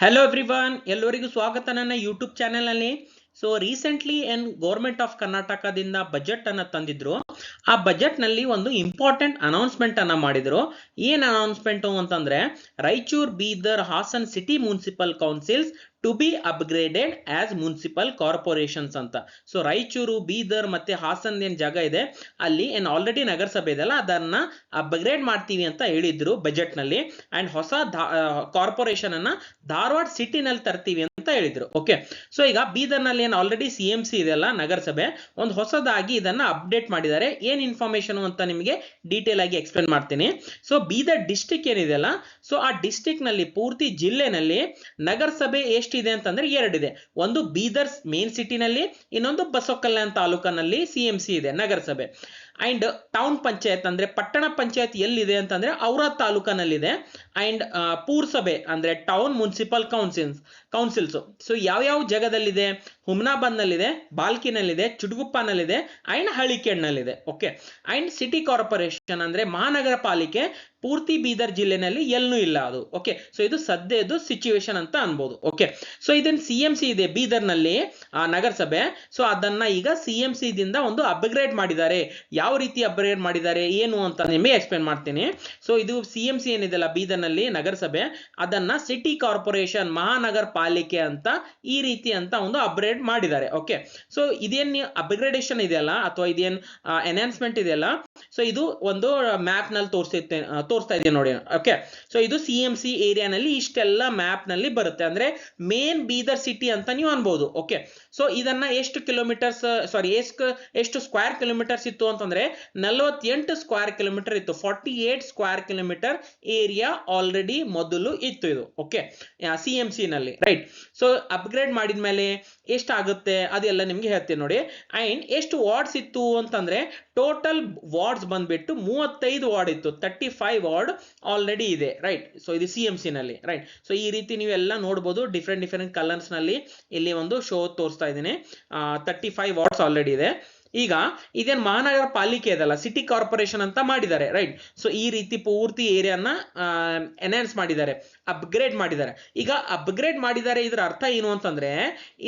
Hello everyone, ಎಲ್ಲರಿಗೂ ಸ್ವಾಗತ ನನ್ನ ಯೂಟ್ಯೂಬ್ ಚಾನೆಲ್ನಲ್ಲಿ. ಸೊ ರೀಸೆಂಟ್ಲಿ ಗೌರ್ಮೆಂಟ್ ಆಫ್ ಕರ್ನಾಟಕದಿಂದ ಬಜೆಟ್ ಅನ್ನ ತಂದಿದ್ರು. ಆ ಬಜೆಟ್ ನಲ್ಲಿ ಒಂದು ಇಂಪಾರ್ಟೆಂಟ್ ಅನೌನ್ಸ್ಮೆಂಟ್ ಅನ್ನ ಮಾಡಿದ್ರು. ಏನ್ ಅನೌನ್ಸ್ಮೆಂಟ್ ಅಂತಂದ್ರೆ, Raichur, Bidar, Hassan city municipal councils to be upgraded as municipal corporations ಅಂತ. ಸೊ ರಾಯಚೂರು, ಬೀದರ್ ಮತ್ತೆ ಹಾಸನ್ ಏನ್ ಜಾಗ ಇದೆ ಅಲ್ಲಿ ಆಲ್ರೆಡಿ ನಗರಸಭೆ ಇದೆಲ್ಲ ಅದನ್ನ ಅಪ್ಗ್ರೇಡ್ ಮಾಡ್ತೀವಿ ಅಂತ ಹೇಳಿದ್ರು ಬಜೆಟ್ ನಲ್ಲಿ. ಅಂಡ್ ಹೊಸ ಕಾರ್ಪೊರೇಷನ್ ಅನ್ನ ಧಾರವಾಡ ಸಿಟಿನಲ್ಲಿ ತರ್ತೀವಿ ಅಂತ ಹೇಳಿದ್ರು. ಓಕೆ, ಸೊ ಈಗ ಬೀದರ್ ನಲ್ಲಿ ಆಲ್ರೆಡಿ CMC ಇದೆಲ್ಲ ನಗರಸಭೆ ಒಂದು ಹೊಸದಾಗಿ ಇದನ್ನ ಅಪ್ಡೇಟ್ ಮಾಡಿದ್ದಾರೆ. ಏನ್ ಇನ್ಫಾರ್ಮೇಶನ್ ಅಂತ ನಿಮಗೆ ಡೀಟೇಲ್ ಆಗಿ ಎಕ್ಸ್ಪ್ಲೇನ್ ಮಾಡ್ತೀನಿ. ಸೊ ಬೀದರ್ ಡಿಸ್ಟಿಕ್ ಏನಿದೆಯಲ್ಲ, ಸೊ ಆ ಡಿಸ್ಟಿಕ್ ನಲ್ಲಿ ಪೂರ್ತಿ ಜಿಲ್ಲೆನಲ್ಲಿ ನಗರಸಭೆ ಎಷ್ಟಿದೆ ಅಂತಂದ್ರೆ ಎರಡಿದೆ. ಒಂದು ಬೀದರ್ ಮೇನ್ ಸಿಟಿನಲ್ಲಿ, ಇನ್ನೊಂದು ಬಸವಕಲ್ಯಾಣ ತಾಲೂಕಿನಲ್ಲಿ CMC ಇದೆ ನಗರಸಭೆ. ಅಂಡ್ ಟೌನ್ ಪಂಚಾಯತ್ ಅಂದ್ರೆ ಪಟ್ಟಣ ಪಂಚಾಯತ್ ಎಲ್ಲಿದೆ ಅಂತಂದ್ರೆ ಔರಾದ್ ತಾಲೂಕಿನಲ್ಲಿದೆ. ಅಂಡ್ ಪೂರ್ಸಭೆ ಅಂದ್ರೆ ಟೌನ್ ಮುನ್ಸಿಪಲ್ ಕೌನ್ಸಿಲ್ಸ್ ಸೊ ಯಾವ ಜಾಗದಲ್ಲಿದೆ? ಹುಮ್ನಾಬಾದ್ ನಲ್ಲಿದೆ, ಬಾಲ್ಕಿನಲ್ಲಿದೆ, ಚುಟಗುಪ್ಪನಲ್ಲಿದೆ ಅಂಡ್ ಹಳಿಕೆಡ್ನಲ್ಲಿದೆ. ಓಕೆ, ಅಂಡ್ ಸಿಟಿ ಕಾರ್ಪೊರೇಷನ್ ಅಂದ್ರೆ ಮಹಾನಗರ ಪಾಲಿಕೆ ಪೂರ್ತಿ ಬೀದರ್ ಜಿಲ್ಲೆನಲ್ಲಿ ಎಲ್ಲೂ ಇಲ್ಲ ಅದು. ಓಕೆ, ಸೊ ಇದು ಸದ್ಯದ್ದು ಸಿಚುವೇಶನ್ ಅಂತ ಅನ್ಬೋದು. ಓಕೆ, ಸೊ ಇದನ್ನ CMC ಇದೆ ಬೀದರ್ ನಲ್ಲಿ ನಗರಸಭೆ. ಸೊ ಅದನ್ನ ಈಗ CMC ದಿಂದ ಒಂದು ಅಪ್ಗ್ರೇಡ್ ಮಾಡಿದ್ದಾರೆ. ಯಾವ ರೀತಿ ಅಪ್ಗ್ರೇಡ್ ಮಾಡಿದ್ದಾರೆ ಏನು ಅಂತ ನಿಮಗೆ ಎಕ್ಸ್ಪ್ಲೇನ್ ಮಾಡ್ತೀನಿ. ಸೊ ಇದು CMC ಏನಿದೆಲ್ಲ ಬೀದರ್ ನಲ್ಲಿ ನಗರಸಭೆ, ಅದನ್ನ ಸಿಟಿ ಕಾರ್ಪೊರೇಷನ್ ಮಹಾನಗರ ಪಾಲಿಕೆ ಅಂತ ಈ ರೀತಿ ಅಂತ ಒಂದು ಅಪ್ಗ್ರೇಡ್ ಮಾಡಿದ್ದಾರೆ. ಓಕೆ, ಸೊ ಇದೇನ್ ಅಪ್ಗ್ರೇಡೇಷನ್ ಇದೆಯಲ್ಲ ಅಥವಾ ಇದೇನ್ ಎನ್ಹಾನ್ಸ್ಮೆಂಟ್ ಇದೆಯಲ್ಲ, ಸೊ ಇದು ಒಂದು ಮ್ಯಾಪ್ ನಲ್ಲಿ ತೋರಿಸ್ತಾ ಇದೆ ನೋಡಿ. ಓಕೆ, ಸೊ ಇದು CMC ಏರಿಯಾನಲ್ಲಿ ಇಷ್ಟೆಲ್ಲ ಮ್ಯಾಪ್ ನಲ್ಲಿ ಬರುತ್ತೆ. ಅಂದ್ರೆ ಮೇನ್ ಬೀದರ್ ಸಿಟಿ ಅಂತ ನೀವು ಅನ್ಬೋದು. ಓಕೆ, ಸೊ ಇದನ್ನ ಎಷ್ಟು ಕಿಲೋಮೀಟರ್ಸ್ ಎಷ್ಟು ಸ್ಕ್ವೇರ್ ಕಿಲೋಮೀಟರ್ಸ್ ಇತ್ತು ಅಂತಂದ್ರೆ 48 ಸ್ಕ್ವೇರ್ ಕಿಲೋಮೀಟರ್ ಇತ್ತು. 48 ಸ್ಕ್ವೇರ್ ಕಿಲೋಮೀಟರ್ ಏರಿಯಾ ಆಲ್ರೆಡಿ ಮೊದಲು ಇತ್ತು ಇದು. ಓಕೆ, CMC ನಲ್ಲಿ, ರೈಟ್. ಸೊ ಅಪ್ಗ್ರೇಡ್ ಮಾಡಿದ್ಮೇಲೆ ಎಷ್ಟಾಗುತ್ತೆ ಅದೆಲ್ಲ ನಿಮ್ಗೆ ಹೇಳ್ತೀನಿ ನೋಡಿ. ಅಂಡ್ ಎಷ್ಟು ವಾರ್ಡ್ಸ್ ಇತ್ತು ಅಂತಂದ್ರೆ ಟೋಟಲ್ ವಾರ್ಡ್ಸ್ ಬಂದ್ಬಿಟ್ಟು 35 ವಾರ್ಡ್ ಇತ್ತು. 35 ವಾರ್ಡ್ ಆಲ್ರೆಡಿ ಇದೆ, ರೈಟ್. ಸೊ ಇದು CMC ನಲ್ಲಿ, ರೈಟ್. ಸೊ ಈ ರೀತಿ ನೀವೆಲ್ಲ ನೋಡಬಹುದು ಡಿಫ್ರೆಂಟ್ ಕಲರ್ಸ್ ನಲ್ಲಿ. ಇಲ್ಲಿ ಒಂದು ಶೋ ತೋರಿಸ್ತಾ ಇದ್ದೀನಿ. 35 ವಾರ್ಡ್ಸ್ ಆಲ್ರೆಡಿ ಇದೆ. ಈಗ ಇದೇನ್ ಮಹಾನಗರ ಪಾಲಿಕೆ ಇದಲ್ಲ, ಸಿಟಿ ಕಾರ್ಪೊರೇಷನ್ ಅಂತ ಮಾಡಿದ್ದಾರೆ, ರೈಟ್. ಸೊ ಈ ರೀತಿ ಪೂರ್ತಿ ಏರಿಯಾನ ಎನ್ಹಾನ್ಸ್ ಮಾಡಿದ್ದಾರೆ, ಅಪ್ಗ್ರೇಡ್ ಮಾಡಿದ್ದಾರೆ. ಈಗ ಅಪ್ಗ್ರೇಡ್ ಮಾಡಿದ್ದಾರೆ ಇದರ ಅರ್ಥ ಏನು ಅಂತಂದ್ರೆ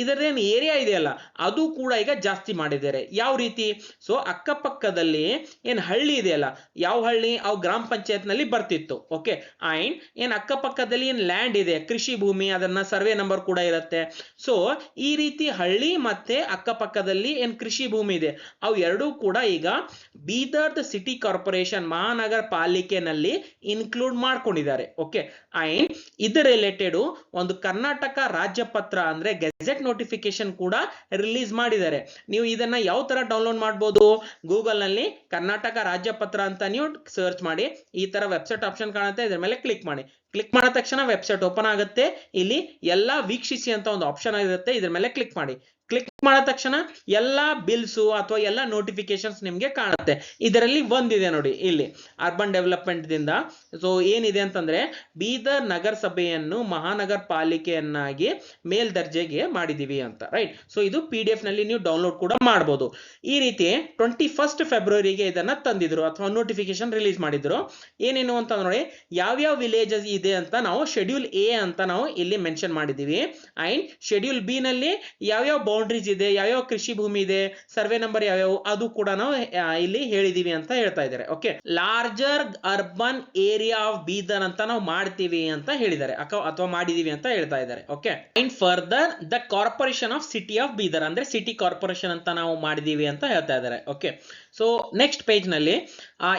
ಇದರದೇನು ಏರಿಯಾ ಇದೆಯಲ್ಲ ಅದು ಕೂಡ ಈಗ ಜಾಸ್ತಿ ಮಾಡಿದ್ದಾರೆ. ಯಾವ ರೀತಿ? ಸೊ ಅಕ್ಕಪಕ್ಕದಲ್ಲಿ ಏನ್ ಹಳ್ಳಿ ಇದೆಯಲ್ಲ, ಯಾವ ಹಳ್ಳಿ ಅವು ಗ್ರಾಮ ಪಂಚಾಯತ್ ನಲ್ಲಿ ಬರ್ತಿತ್ತು. ಓಕೆ, ಅಂಡ್ ಏನ್ ಅಕ್ಕಪಕ್ಕದಲ್ಲಿ ಏನ್ ಲ್ಯಾಂಡ್ ಇದೆ, ಕೃಷಿ ಭೂಮಿ, ಅದನ್ನ ಸರ್ವೆ ನಂಬರ್ ಕೂಡ ಇರುತ್ತೆ. ಸೊ ಈ ರೀತಿ ಹಳ್ಳಿ ಮತ್ತೆ ಅಕ್ಕಪಕ್ಕದಲ್ಲಿ ಏನ್ ಕೃಷಿ ಭೂಮಿ ಇದೆ ಅವು ಎರಡೂ ಕೂಡ ಈಗ ಬೀದರ್ ಸಿಟಿ ಕಾರ್ಪೊರೇಷನ್ ಮಹಾನಗರ ಪಾಲಿಕೆನಲ್ಲಿ ಇನ್ಕ್ಲೂಡ್ ಮಾಡ್ಕೊಂಡಿದ್ದಾರೆ. ಓಕೆ, ಅಂಡ್ ಇದರ ರಿಲೇಟೆಡ್ ಒಂದು ಕರ್ನಾಟಕ ರಾಜ್ಯ ಪತ್ರ ಅಂದ್ರೆ ಗೆಜೆಟ್ ನೋಟಿಫಿಕೇಶನ್ ಕೂಡ ರಿಲೀಸ್ ಮಾಡಿದ್ದಾರೆ. ನೀವು ಇದನ್ನ ಯಾವ ತರ ಡೌನ್ಲೋಡ್ ಮಾಡಬಹುದು? ಗೂಗಲ್ ನಲ್ಲಿ ಕರ್ನಾಟಕ ರಾಜ್ಯ ಪತ್ರ ಅಂತ ನೀವು ಸರ್ಚ್ ಮಾಡಿ, ಈ ತರ ವೆಬ್ಸೈಟ್ ಆಪ್ಷನ್ ಕಾಣುತ್ತೆ, ಇದರ ಮೇಲೆ ಕ್ಲಿಕ್ ಮಾಡಿ. ಕ್ಲಿಕ್ ಮಾಡಿದ ತಕ್ಷಣ ವೆಬ್ಸೈಟ್ ಓಪನ್ ಆಗುತ್ತೆ. ಇಲ್ಲಿ ಎಲ್ಲಾ ವೀಕ್ಷಿಸಿ ಅಂತ ಒಂದು ಆಪ್ಷನ್ ಇರುತ್ತೆ, ಇದ್ರ ಮೇಲೆ ಕ್ಲಿಕ್ ಮಾಡಿ. ಕ್ಲಿಕ್ ಮಾಡಿದ ತಕ್ಷಣ ಎಲ್ಲಾ ಬಿಲ್ಸ್ ಅಥವಾ ಎಲ್ಲಾ ನೋಟಿಫಿಕೇಶನ್ಸ್ ನಿಮ್ಗೆ ಕಾಣುತ್ತೆ. ಇದರಲ್ಲಿ ಒಂದಿದೆ ನೋಡಿ ಇಲ್ಲಿ ಅರ್ಬನ್ ಡೆವಲಪ್ಮೆಂಟ್ ದಿಂದ. ಸೊ ಏನಿದೆ ಅಂತಂದ್ರೆ ಬೀದರ್ ನಗರಸಭೆಯನ್ನು ಮಹಾನಗರ ಪಾಲಿಕೆಯನ್ನಾಗಿ ಮೇಲ್ದರ್ಜೆಗೆ ಮಾಡಿದೀವಿ ಅಂತ, ರೈಟ್. ಸೊ ಇದು PDF ನಲ್ಲಿ ನೀವು ಡೌನ್ಲೋಡ್ ಕೂಡ ಮಾಡಬಹುದು. ಈ ರೀತಿ 21 ಫೆಬ್ರವರಿಗೆ ಇದನ್ನ ತಂದಿದ್ರು ಅಥವಾ ನೋಟಿಫಿಕೇಶನ್ ರಿಲೀಸ್ ಮಾಡಿದ್ರು. ಏನೇನು ಅಂತ ನೋಡಿ, ಯಾವ್ಯಾವ ವಿಲೇಜಸ್ ಇದೆ ಅಂತ ನಾವು ಶೆಡ್ಯೂಲ್ A ಅಂತ ನಾವು ಇಲ್ಲಿ ಮೆನ್ಷನ್ ಮಾಡಿದೀವಿ. ಅಂಡ್ ಶೆಡ್ಯೂಲ್ B ನಲ್ಲಿ ಯಾವ್ಯಾವ ಬೌಂಡ್ರೀಸ್ ಇದೆ, ಯಾವ್ಯಾವ ಕೃಷಿ ಭೂಮಿ ಇದೆ, ಸರ್ವೆ ನಂಬರ್ ಯಾವ್ಯಾವ ಅದು ಕೂಡ ನಾವು ಇಲ್ಲಿ ಹೇಳಿದೀವಿ ಅಂತ ಹೇಳ್ತಾ ಇದ್ದಾರೆ. Okay, larger urban area of Bidar ಅಂತ ನಾವು ಮಾಡ್ತೀವಿ ಅಂತ ಹೇಳಿದ್ದಾರೆ ಅಥವಾ ಮಾಡಿದೀವಿ ಅಂತ ಹೇಳ್ತಾ ಇದ್ದಾರೆ. Okay, and further the corporation of city of Bidar ಅಂದ್ರೆ ಸಿಟಿ ಕಾರ್ಪೊರೇಷನ್ ಅಂತ ನಾವು ಮಾಡಿದೀವಿ ಅಂತ ಹೇಳ್ತಾ ಇದ್ದಾರೆ. ಓಕೆ, ಸೊ ನೆಕ್ಸ್ಟ್ ಪೇಜ್ ನಲ್ಲಿ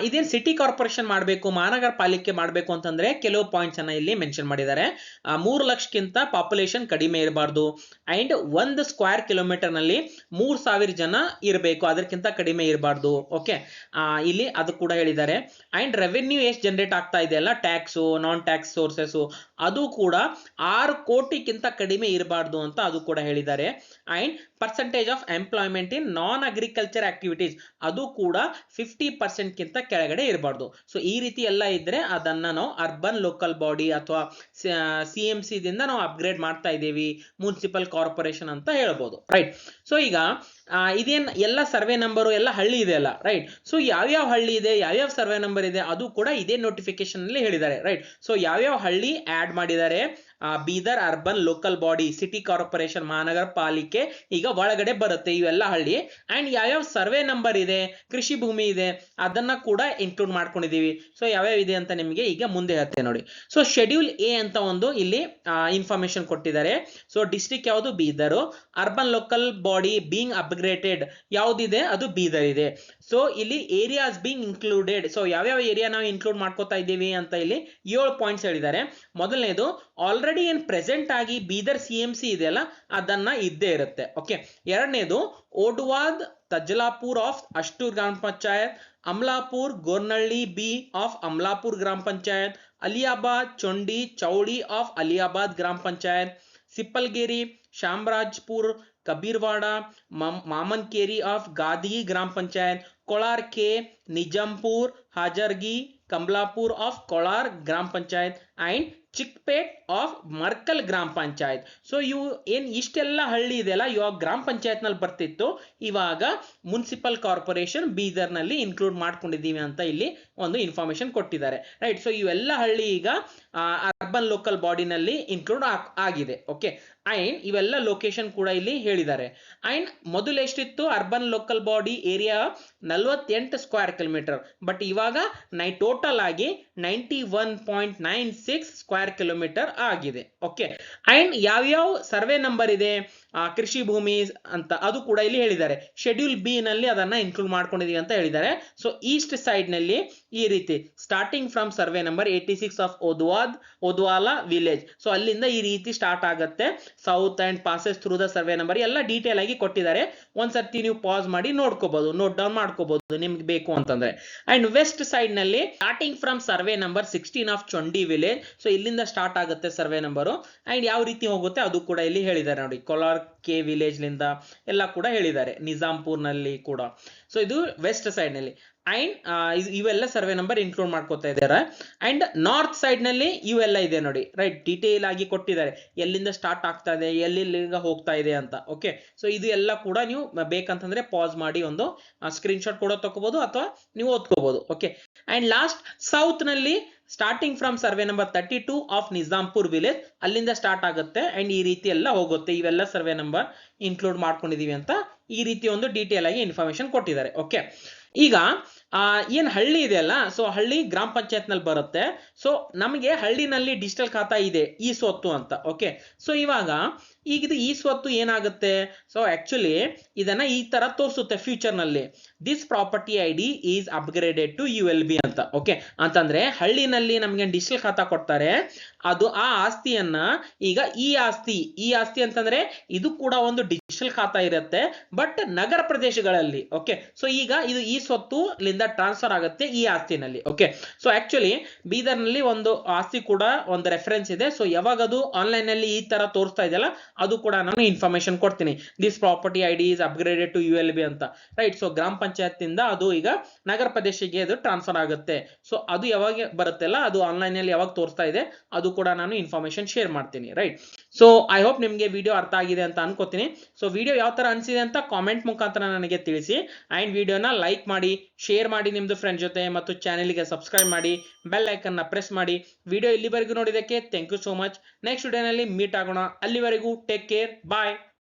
ಇದೇನ್ ಸಿಟಿ ಕಾರ್ಪೊರೇಷನ್ ಮಾಡಬೇಕು, ಮಹಾನಗರ ಪಾಲಿಕೆ ಮಾಡಬೇಕು ಅಂತಂದ್ರೆ ಕೆಲವು ಪಾಯಿಂಟ್ಸ್ ಅನ್ನ ಇಲ್ಲಿ ಮೆನ್ಷನ್ ಮಾಡಿದ್ದಾರೆ. 3 ಲಕ್ಷಕ್ಕಿಂತ ಪಾಪ್ಯುಲೇಷನ್ ಕಡಿಮೆ ಇರಬಾರ್ದು. ಅಂಡ್ 1 ಸ್ಕ್ವೇರ್ ಕಿಲೋಮೀಟರ್ ನಲ್ಲಿ 3000 ಜನ ಇರಬೇಕು, ಅದಕ್ಕಿಂತ ಕಡಿಮೆ ಇರಬಾರ್ದು. ಓಕೆ, ಇಲ್ಲಿ ಅದು ಕೂಡ ಹೇಳಿದ್ದಾರೆ. ಅಂಡ್ ರೆವೆನ್ಯೂ ಎಷ್ಟು ಜನರೇಟ್ ಆಗ್ತಾ ಇದೆಯಲ್ಲ, ಟ್ಯಾಕ್ಸ್, ನಾನ್ ಟ್ಯಾಕ್ಸ್ ಸೋರ್ಸಸ್, ಅದು ಕೂಡ 6 ಕೋಟಿಗಿಂತ ಕಡಿಮೆ ಇರಬಾರ್ದು ಅಂತ ಅದು ಕೂಡ ಹೇಳಿದ್ದಾರೆ. And percentage of employment in non agriculture activities ಅದು ಕೂಡ 50% ಗಿಂತ ಕೆಳಗಡೆ ಇರಬಾರ್ದು. ಸೊ ಈ ರೀತಿ ಎಲ್ಲ ಇದ್ರೆ ಅದನ್ನ ನಾವು ಅರ್ಬನ್ ಲೋಕಲ್ ಬಾಡಿ ಅಥವಾ CMC ದಿಂದ ನಾವು ಅಪ್ಗ್ರೇಡ್ ಮಾಡ್ತಾ ಇದ್ದೀವಿ ಮುನ್ಸಿಪಲ್ ಕಾರ್ಪೊರೇಷನ್ ಅಂತ ಹೇಳ್ಬೋದು, ರೈಟ್. ಸೊ ಈಗ ಇದೇನ್ ಎಲ್ಲ ಸರ್ವೆ ನಂಬರು ಎಲ್ಲ ಹಳ್ಳಿ ಇದೆ ಅಲ್ಲ, ರೈಟ್. ಸೊ ಯಾವ್ಯಾವ ಹಳ್ಳಿ ಇದೆ, ಯಾವ್ಯಾವ ಸರ್ವೆ ನಂಬರ್ ಇದೆ ಅದು ಕೂಡ ಇದೇ ನೋಟಿಫಿಕೇಶನ್ ಅಲ್ಲಿ ಹೇಳಿದ್ದಾರೆ, ರೈಟ್. ಸೊ ಯಾವ್ಯಾವ ಹಳ್ಳಿ ಆಡ್ ಮಾಡಿದ್ದಾರೆ Bidar urban local body city corporation ಮಹಾನಗರ ಪಾಲಿಕೆ ಈಗ ಒಳಗಡೆ ಬರುತ್ತೆ ಇವೆಲ್ಲ ಹಳ್ಳಿ. ಅಂಡ್ ಯಾವ್ಯಾವ ಸರ್ವೆ ನಂಬರ್ ಇದೆ, ಕೃಷಿ ಭೂಮಿ ಇದೆ, ಅದನ್ನ ಕೂಡ ಇನ್ಕ್ಲೂಡ್ ಮಾಡ್ಕೊಂಡಿದೀವಿ. ಸೊ ಯಾವ್ಯಾವ ಇದೆ ಅಂತ ನಿಮಗೆ ಈಗ ಮುಂದೆ ಹೇಳ್ತೇನೆ ನೋಡಿ. ಸೊ ಶೆಡ್ಯೂಲ್ ಎ ಅಂತ ಒಂದು ಇಲ್ಲಿ ಇನ್ಫಾರ್ಮೇಶನ್ ಕೊಟ್ಟಿದ್ದಾರೆ. ಸೊ ಡಿಸ್ಟ್ರಿಕ್ಟ್ ಯಾವುದು Bidar, urban local body being upgraded ಯಾವ್ದಿದೆ ಅದು ಬೀದರ್ ಇದೆ. ಸೊ ಇಲ್ಲಿ ಏರಿಯಾಸ್ ಬೀಂಗ್ ಇನ್ಕ್ಲೂಡೆಡ್, ಸೊ ಯಾವ್ಯಾವ ಏರಿಯಾ ನಾವು ಇನ್ಕ್ಲೂಡ್ ಮಾಡ್ಕೋತಾ ಇದ್ದೀವಿ ಅಂತ ಇಲ್ಲಿ 7 ಪಾಯಿಂಟ್ಸ್ ಹೇಳಿದ್ದಾರೆ. ಮೊದಲನೇದು ಆಲ್ರೆಡಿ ಏನ್ ಪ್ರೆಸೆಂಟ್ ಆಗಿ ಬೀದರ್ CMC ಇದೆಯಲ್ಲ ಅದನ್ನ ಇದ್ದೇ ಇರುತ್ತೆ. ಓಕೆ, ಎರಡನೇದು ಓಡ್ವಾದ್ ತಜ್ಲಾಪುರ್ ಆಫ್ ಅಷ್ಟೂರ್ ಗ್ರಾಮ ಪಂಚಾಯತ್, ಅಮ್ಲಾಪುರ್ ಗೋರ್ನಳ್ಳಿ ಬಿ ಆಫ್ ಅಮ್ಲಾಪುರ್ ಗ್ರಾಮ ಪಂಚಾಯತ್, ಅಲಿಯಾಬಾದ್ ಚೊಂಡಿ ಚೌಡಿ ಆಫ್ ಅಲಿಯಾಬಾದ್ ಗ್ರಾಮ ಪಂಚಾಯತ್, ಸಿಪ್ಪಲ್ಗೇರಿ ಶಾಮರಾಜ್ಪುರ್ ಕಬೀರ್ವಾಡ ಮಾಮನ್ಕೇರಿ ಆಫ್ ಗಾದಿ ಗ್ರಾಮ ಪಂಚಾಯತ್, ಕೊಳಾರ್ ಕೆ ನಿಜಾಂಪುರ್ ಹಾಜರ್ಗಿ ಕಮಲಾಪುರ್ ಆಫ್ ಕೊಳಾರ್ ಗ್ರಾಮ ಪಂಚಾಯತ್ ಅಂಡ್ ಚಿಕ್ಪೇಟ್ ಆಫ್ ಮರ್ಕಲ್ ಗ್ರಾಮ ಪಂಚಾಯತ್. ಸೊ ಇವು ಏನ್ ಇಷ್ಟೆಲ್ಲ ಹಳ್ಳಿ ಇದೆಯಲ್ಲ ಇವಾಗ ಗ್ರಾಮ ಪಂಚಾಯತ್ ನಲ್ಲಿ ಬರ್ತಿತ್ತು, ಇವಾಗ ಮುನ್ಸಿಪಲ್ ಕಾರ್ಪೊರೇಷನ್ ಬೀದರ್ ನಲ್ಲಿ ಇನ್ಕ್ಲೂಡ್ ಮಾಡ್ಕೊಂಡಿದೀವಿ ಅಂತ ಇಲ್ಲಿ ಒಂದು ಇನ್ಫಾರ್ಮೇಶನ್ ಕೊಟ್ಟಿದ್ದಾರೆ. ರೈಟ್, ಸೊ ಇವೆಲ್ಲ ಹಳ್ಳಿ ಈಗ ಅರ್ಬನ್ ಲೋಕಲ್ ಬಾಡಿನಲ್ಲಿ ಇನ್ಕ್ಲೂಡ್ ಆಗಿದೆ. ಓಕೆ, ಅಂಡ್ ಇವೆಲ್ಲ ಲೊಕೇಶನ್ ಕೂಡ ಇಲ್ಲಿ ಹೇಳಿದ್ದಾರೆ. ಅಂಡ್ ಮೊದಲು ಎಷ್ಟಿತ್ತು urban local body area 48 square kilometre, but ಇವಾಗ ಟೋಟಲ್ ಆಗಿ 91.96 ಸ್ಕ್ವೇರ್ ಕಿಲೋಮೀಟರ್ ಆಗಿದೆ. ಓಕೆ, ಅಂಡ್ ಯಾವ್ಯಾವ ಸರ್ವೆ ನಂಬರ್ ಇದೆ ಕೃಷಿ ಭೂಮಿ ಅಂತ ಅದು ಕೂಡ ಇಲ್ಲಿ ಹೇಳಿದ್ದಾರೆ. ಶೆಡ್ಯೂಲ್ ಬಿ ನಲ್ಲಿ ಅದನ್ನ ಇನ್ಕ್ಲೂಡ್ ಮಾಡ್ಕೊಂಡಿದೀವಿ ಅಂತ ಹೇಳಿದ್ದಾರೆ. ಸೊ ಈಸ್ಟ್ ಸೈಡ್ ನಲ್ಲಿ ಈ ರೀತಿ starting from survey number 86 of Odwala village, so ಅಲ್ಲಿಂದ ಈ ರೀತಿ ಸ್ಟಾರ್ಟ್ ಆಗುತ್ತೆ. South and passes through the survey number ಎಲ್ಲ ಡೀಟೇಲ್ ಆಗಿ ಕೊಟ್ಟಿದ್ದಾರೆ. ಒಂದ್ಸರ್ತಿ ನೀವು ಪಾಸ್ ಮಾಡಿ ನೋಡ್ಕೋಬಹುದು, ನೋಟ್ ಡೌನ್ ಮಾಡ್ಕೋಬಹುದು ನಿಮ್ಗೆ ಬೇಕು ಅಂತಂದ್ರೆ. ಅಂಡ್ ವೆಸ್ಟ್ ಸೈಡ್ ನಲ್ಲಿ starting from survey number 16 of Chondi village, so ಇಲ್ಲಿಂದ ಸ್ಟಾರ್ಟ್ ಆಗುತ್ತೆ ಸರ್ವೆ ನಂಬರ್. ಅಂಡ್ ಯಾವ ರೀತಿ ಹೋಗುತ್ತೆ ಅದು ಕೂಡ ಇಲ್ಲಿ ಹೇಳಿದ್ದಾರೆ ನೋಡಿ. ಕೊಲಾರ್ ಕೆ ವಿಲೇಜ್ ಲಿಂದ ಎಲ್ಲ ಕೂಡ ಹೇಳಿದ್ದಾರೆ, ನಿಜಾಂಪುರ್ ನಲ್ಲಿ ಕೂಡ. ಸೊ ಇದು ವೆಸ್ಟ್ ಸೈಡ್ ನಲ್ಲಿ. ಅಂಡ್ ಇವೆಲ್ಲ ಸರ್ವೆ ನಂಬರ್ ಇನ್ಕ್ಲೂಡ್ ಮಾಡ್ಕೋತಾ ಇದ್ದಾರೆ. ಅಂಡ್ ನಾರ್ತ್ ಸೈಡ್ ನಲ್ಲಿ ಇವೆಲ್ಲ ಇದೆ ನೋಡಿ. ರೈಟ್, ಡೀಟೇಲ್ ಆಗಿ ಕೊಟ್ಟಿದ್ದಾರೆ ಎಲ್ಲಿಂದ ಸ್ಟಾರ್ಟ್ ಆಗ್ತಾ ಇದೆ, ಎಲ್ಲಿಂದ ಹೋಗ್ತಾ ಇದೆ ಅಂತ. ಓಕೆ, ಸೊ ಇದು ಎಲ್ಲ ಕೂಡ ನೀವು ಬೇಕಂತಂದ್ರೆ ಪಾಸ್ ಮಾಡಿ ಒಂದು ಸ್ಕ್ರೀನ್ ಶಾಟ್ ಕೂಡ ತಗೋಬಹುದು ಅಥವಾ ನೀವು ಓದ್ಕೋಬಹುದು. ಓಕೆ, ಅಂಡ್ ಲಾಸ್ಟ್ ಸೌತ್ ನಲ್ಲಿ starting from survey number 32 of Nizampur village ಅಲ್ಲಿಂದ ಸ್ಟಾರ್ಟ್ ಆಗುತ್ತೆ. ಅಂಡ್ ಈ ರೀತಿ ಎಲ್ಲ ಹೋಗುತ್ತೆ. ಇವೆಲ್ಲ ಸರ್ವೆ ನಂಬರ್ ಇನ್ಕ್ಲೂಡ್ ಮಾಡ್ಕೊಂಡಿದೀವಿ ಅಂತ ಈ ರೀತಿ ಒಂದು ಡೀಟೇಲ್ ಆಗಿ ಇನ್ಫಾರ್ಮೇಶನ್ ಕೊಟ್ಟಿದ್ದಾರೆ. ಓಕೆ, ಈಗ ಏನ್ ಹಳ್ಳಿ ಇದೆಯಲ್ಲ, ಸೊ ಹಳ್ಳಿ ಗ್ರಾಮ ಪಂಚಾಯತ್ ನಲ್ಲಿ ಬರುತ್ತೆ. ಸೊ ನಮಗೆ ಹಳ್ಳಿನಲ್ಲಿ ಡಿಜಿಟಲ್ ಖಾತಾ ಇದೆ ಈ ಸ್ವತ್ತು ಅಂತ. ಓಕೆ, ಸೊ ಇವಾಗ ಈಗ ಇದು ಈ ಸ್ವತ್ತು ಏನಾಗುತ್ತೆ, ಸೊ ಆಕ್ಚುಲಿ ಇದನ್ನ ಈ ತರ ತೋರಿಸುತ್ತೆ ಫ್ಯೂಚರ್ ನಲ್ಲಿ. This property ID is upgraded to ULB ಅಂತ. ಓಕೆ, ಅಂತಂದ್ರೆ ಹಳ್ಳಿನಲ್ಲಿ ನಮ್ಗೆ ಡಿಜಿಟಲ್ ಖಾತಾ ಕೊಡ್ತಾರೆ, ಅದು ಆ ಆಸ್ತಿಯನ್ನ ಈಗ ಈ ಆಸ್ತಿ ಅಂತಂದ್ರೆ ಇದು ಕೂಡ ಒಂದು ಡಿಜಿಟಲ್ ಖಾತಾ ಇರುತ್ತೆ, ಬಟ್ ನಗರ ಪ್ರದೇಶಗಳಲ್ಲಿ. ಓಕೆ, ಸೊ ಈಗ ಇದು ಈ ಸ್ವತ್ತು ಲಿಂದ ಟ್ರಾನ್ಸ್ಫರ್ ಆಗುತ್ತೆ ಈ ಆಸ್ತಿನಲ್ಲಿ. ಓಕೆ, ಸೊ ಆಕ್ಚುಲಿ ಬೀದರ್ ನಲ್ಲಿ ಒಂದು ಆಸ್ತಿ ಕೂಡ ಒಂದು ರೆಫರೆನ್ಸ್ ಇದೆ. ಸೊ ಯಾವಾಗ ಅದು ಆನ್ಲೈನ್ ನಲ್ಲಿ ಈ ತರ ತೋರಿಸ್ತಾ ಇದೆಯಲ್ಲ ಅದು ಕೂಡ ನಾನು ಇನ್ಫಾರ್ಮೇಶನ್ ಕೊಡ್ತೀನಿ. This property ID is upgraded to ULB ಅಂತ. ರೈಟ್, ಸೊ ಗ್ರಾಮ ಪಂಚಾಯತ್ ಇಂದ ಅದು ಈಗ ನಗರ ಪ್ರದೇಶಕ್ಕೆ ಅದು ಟ್ರಾನ್ಸ್ಫರ್ ಆಗುತ್ತೆ. ಸೊ ಅದು ಯಾವಾಗ ಬರುತ್ತಲ್ಲ ಅದು ಆನ್ಲೈನ್ ಅಲ್ಲಿ ಯಾವಾಗ ತೋರಿಸ್ತಾ ಇದೆ ಅದು ಕೂಡ ನಾನು ಇನ್ಫಾರ್ಮೇಶನ್ ಶೇರ್ ಮಾಡ್ತೀನಿ. ರೈಟ್, ಸೊ ಐ ಹೋಪ್ ನಿಮ್ಗೆ ವಿಡಿಯೋ ಅರ್ಥ ಆಗಿದೆ ಅಂತ ಅನ್ಕೋತೀನಿ. ಸೊ ವಿಡಿಯೋ ಯಾವ ತರ ಅನ್ಸಿದೆ ಅಂತ ಕಾಮೆಂಟ್ ಮುಖಾಂತರ ನನಗೆ ತಿಳಿಸಿ. ಅಂಡ್ ವಿಡಿಯೋನ ಲೈಕ್ ಮಾಡಿ, ಶೇರ್ ಮಾಡಿ ನಿಮ್ದು ಫ್ರೆಂಡ್ ಜೊತೆ, ಮತ್ತು ಚಾನೆಲ್ಗೆ ಸಬ್ಸ್ಕ್ರೈಬ್ ಮಾಡಿ, ಬೆಲ್ ಐಕನ್ ನ ಪ್ರೆಸ್ ಮಾಡಿ. ವಿಡಿಯೋ ಇಲ್ಲಿವರೆಗೂ ನೋಡಿದಕ್ಕೆ thank you so much. Next ವಿಡಿಯೋನಲ್ಲಿ ಮೀಟ್ ಆಗೋಣ. ಅಲ್ಲಿವರೆಗೂ ಟೇಕ್ ಕೇರ್, ಬಾಯ್.